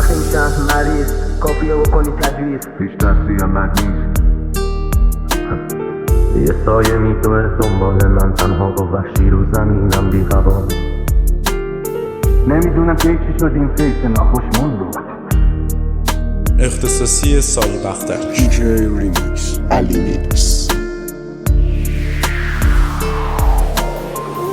وقتی میشم مریض کافیه بکنی تجویز، هیچ ترسی هم نیست. یه سایه میدوه دنبال من تنها و وحشی رو زمینم بی هوا. نمیدونم که چی شد این فیس ناخوشمون رو. اختصاصی سایه بختر DJ Remix علی میکس.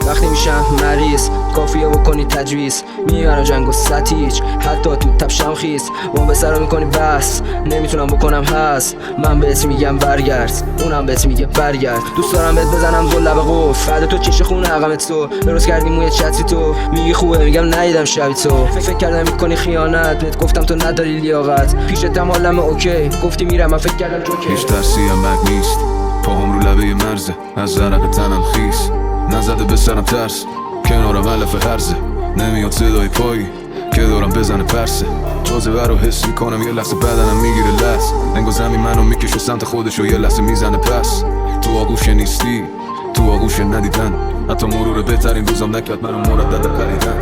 وقتی میشم مریض کافیه بکنی تجویز، میارم جنگ و ستیج حتی تو تپشم خیز. با به سرا میکنی بس نمیتونم بکنم هست. من بهت میگم برگرد اونم بهت میگه برگرد. دوست دارم بهت بزنم دو لب قف بعد تو چش خونه عقمت تو درست کردی موی چتری تو میگی خوبه میگم ندیدم شبی تو. فکر کردم میکنی خیانت بهت گفتم تو نداری لیاقت. پیشتم حالم اوکی گفتی میرم من فکر کردم جوکر. هیچ ترسی هم نیست. پاهم رو لبه مرزه از عرق تنم خیس. نزده به سرم ترس کنارم علف هرزه. نمیاد صدای پایی که دارم بزنه پرسه. تازه برو حس میکنم یه لحظه بدنم میگیره لحظ. انگار زمین منو میکشه سمت خودش و یه لحظه میزنه پس. تو آغوش نیستی تو آغوش ندیدن. حتی مرور بهترین روزم نکرد منو مردد پریدن.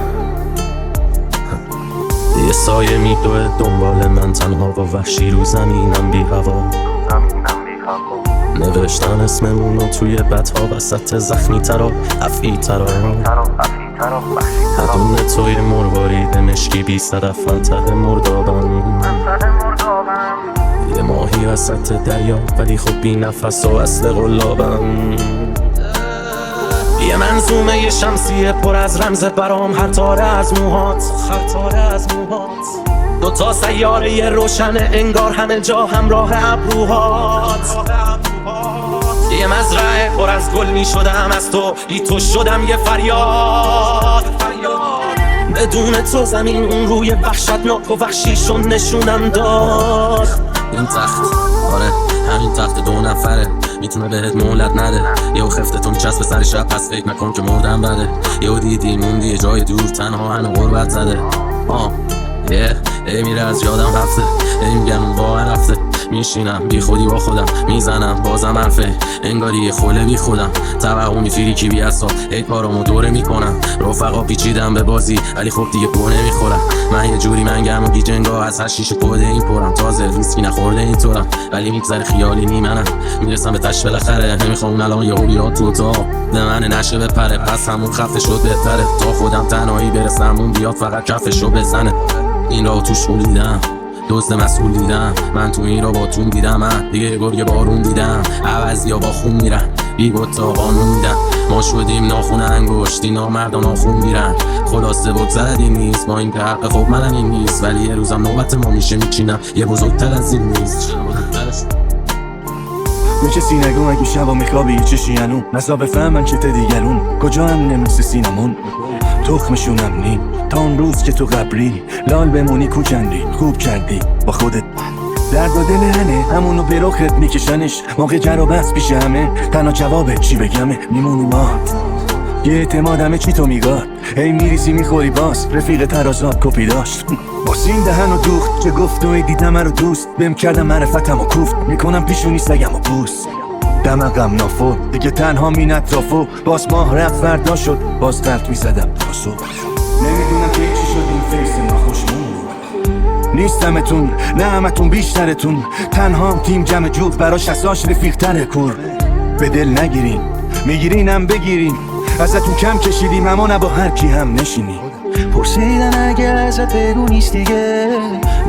یه سایه میدوه دنبال من تنها و وحشی رو زمینم بی هوا. نوشتن اسممونو توی بدها وسط زخمی ترا افعی ترا. هدونه توی مروارید مشکی بی صدف ته مردابم. یه ماهی وسط دریا ولی خب بی نفس و اصل غلابم. یه منظومه یه شمسیه پر از رمز برام هر تاره از موهات. دوتا سیاره یه روشن انگار همه جا همراه ابروهات. یه مزرعه پر از گل می شدم از تو بی تو شدم یه فریاد. بدون تو زمین اون روی وحشتناک و وحشیشون نشونم داد. این تخت آره همین تخت 2 نفره میتونه بهت مهلت نده. یهو خفتتون چسب سر شب پس فکر نکن که مردم بده. یهو دیدی موندی یه جای دور تنها هنو غربت زده. میره از یادم رفته میگم اون واقعا رفته. میشینم بی خودی با خودم میزنم بازم حرفه انگاری یه خوله بی خودم. توقع میفیری کی بی اصاب هی کارامو دوره میکنم. رفقا پیچیدم به بازی ولی خب دیگه گوه نمیخورم. من یه جوری منگم و گیجنگا از هر شیشه کده این پرم. تازه ریسکی نخورده اینطورم ولی میگذره خیالی نیمنم. میرسم به تش بالاخره نمیخوام الان یهو بیاد تو اتاق به من نشه بپره. پس همون خفه شد بهتره تا خودم تنهایی برسم اون بیاد فقط کفشو بزنه. این راو توش دیدم دوست مسئول دیدم. من تو این رو با تون دیدم. من دیگه گرگ بارون دیدم. عوضی ها با خون میرن بی تا قانون میدن. ما شدیم ناخون انگشتی نامردا ناخون میرن. خلاصه بگذردی نیست با این که حق خب منم این نیست. ولی یه روزم نوبت ما میشه میچینم یه بزرگتر از این نیست. میشه سینگون اگه شبا میخوابی یه چشیانون نزا بفهمن که دیگرون کجا هم نمیسه سینمون. تخمشونم نیم تا اون روز که تو قبری لال بمونی کوچندی خوب کردی با خودت. درد و دل هنه همونو به رخت میکشنش. موقع جر و بس پیش همه تنها جوابت چی بگمه میمونی ما. یه اعتمادمه چی تو میگاد هی میریزی میخوری باز. رفیق ترازات کپی داشت باسین دهن و دوخت چه گفت و دیدم رو دوست. بهم کردم معرفتم و کوفت میکنم پیشونی سگم و بوست. دمقم نافو دیگه تنها مین اطرافو. باز ماه رفت فردا شد باز قلط میزدم تا صبح. نمیدونم که چی شد این فیس ناخوشمون نیستمتون نه همتون بیشترتون. تنها تیم جمع جوف براش اساش رفیق تره کور. به دل نگیرین میگیرینم بگیرین ازتون کم کشیدیم اما نه با هر کی هم نشینی. پرسیدن اگه ازت بگو نیست دیگه.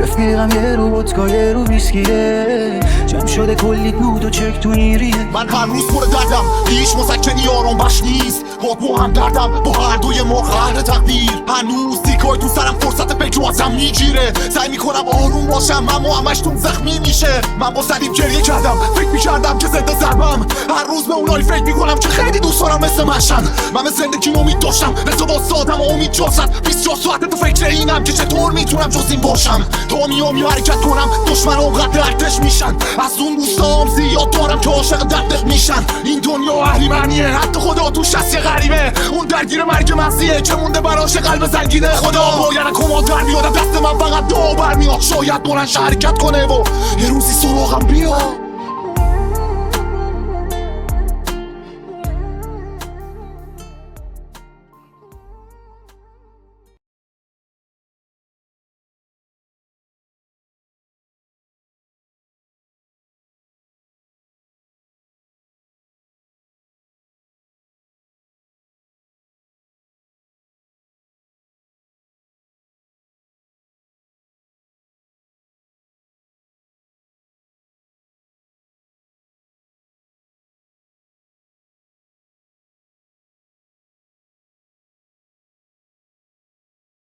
رفیقم یه رو ودکا یه رو ویسکیه. جمع شده کلی دود و چک تو این ریه. من هر روز پر دردم هیچ مسکنی آرام بش نیست. با هم دردم با هر دوی ما قهر تقدیر. هنوز دیگای تو سرم فرصت فکر ازم میگیره. سعی میکنم آروم باشم اما همشتون زخمی میشه. من با سلیم گریه کردم فکر میکردم که زنده ضربم. هر روز به اونایی فکر میکنم که خیلی دوست دارم مثل مشن. من به زندگیم امید داشتم به تو واسادم و امید جاست. 24 ساعت تو فکر اینم که چطور میتونم جز این باشم. تا میام حرکت کنم دشمن اونقدر دردش میشن. از اون دوستام زیاد دارم که عاشق دردت میشن. این دنیا اهلی معنیه حتی خدا توش هست یه غریبه. اون درگیر مرگ مغزیه که مونده براش قلب زنگینه. خدا باید کمال در میاد دست من فقط دو برمیاد. شاید بلنش حرکت کنه و یه روزی سراغم بیاد.